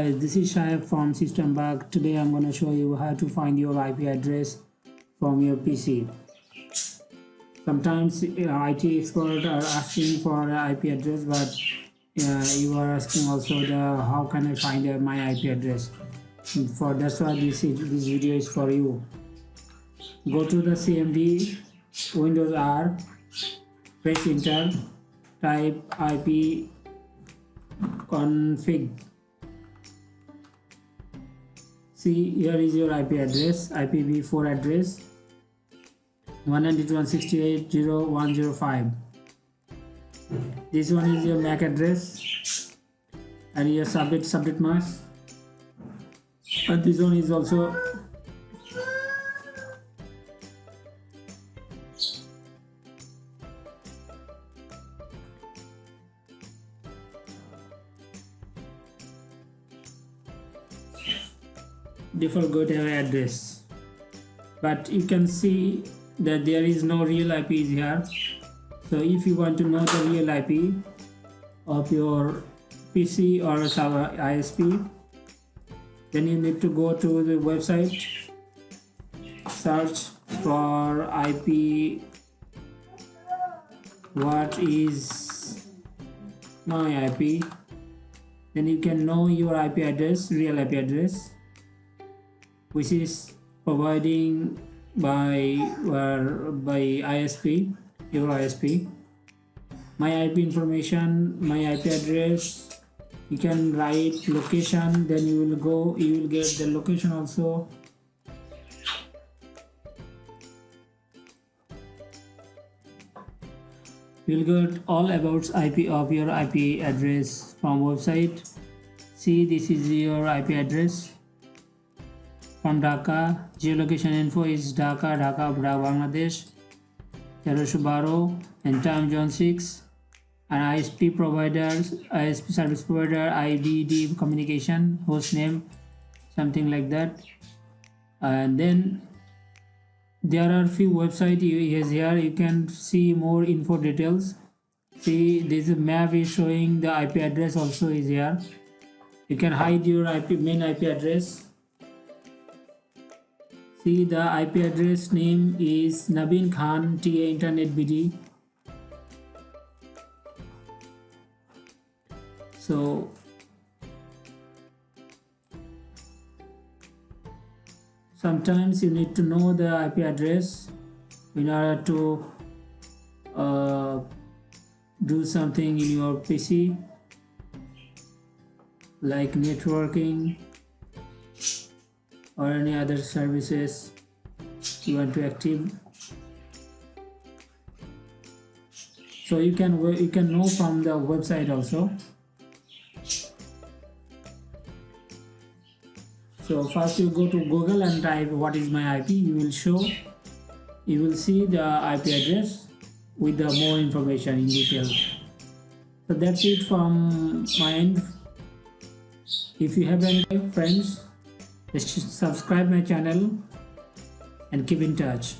guys, this is Shaib from System Bug. Today I'm going to show you how to find your IP address from your PC. Sometimes IT experts are asking for the IP address, but you are asking also how can I find my IP address. That's why this video is for you. Go to the CMD, Windows R, press enter, type IP config. See, here is your IP address, IPv4 address 192.168.0.105. This one is your MAC address and your subnet mask, and this one is also default gateway address, but you can see that there is no real IP here. So if you want to know the real IP of your PC or server ISP, then you need to go to the website, search for IP, what is my IP, then you can know your IP address, real IP address, which is providing by ISP, your ISP. My IP information, my IP address, you can write location, then you will get the location also. You will get all about IP of your IP address from website. See, this is your IP address from Dhaka. Geolocation info is Dhaka, Bangladesh, 012, and time zone 6. And ISP providers, ISP service provider, IDD communication, host name, something like that. And then there are few websites here. You can see more info details. See, this map is showing the IP address also is here. You can hide your main IP address. See, the IP address name is Nabin Khan TA Internet BD. So sometimes you need to know the IP address in order to do something in your PC, like networking or any other services you want to active. So you can know from the website also. So first you go to Google and type what is my IP. You will see the IP address with the more information in detail. So that's it from my end. If you have any friends, just subscribe my channel and keep in touch.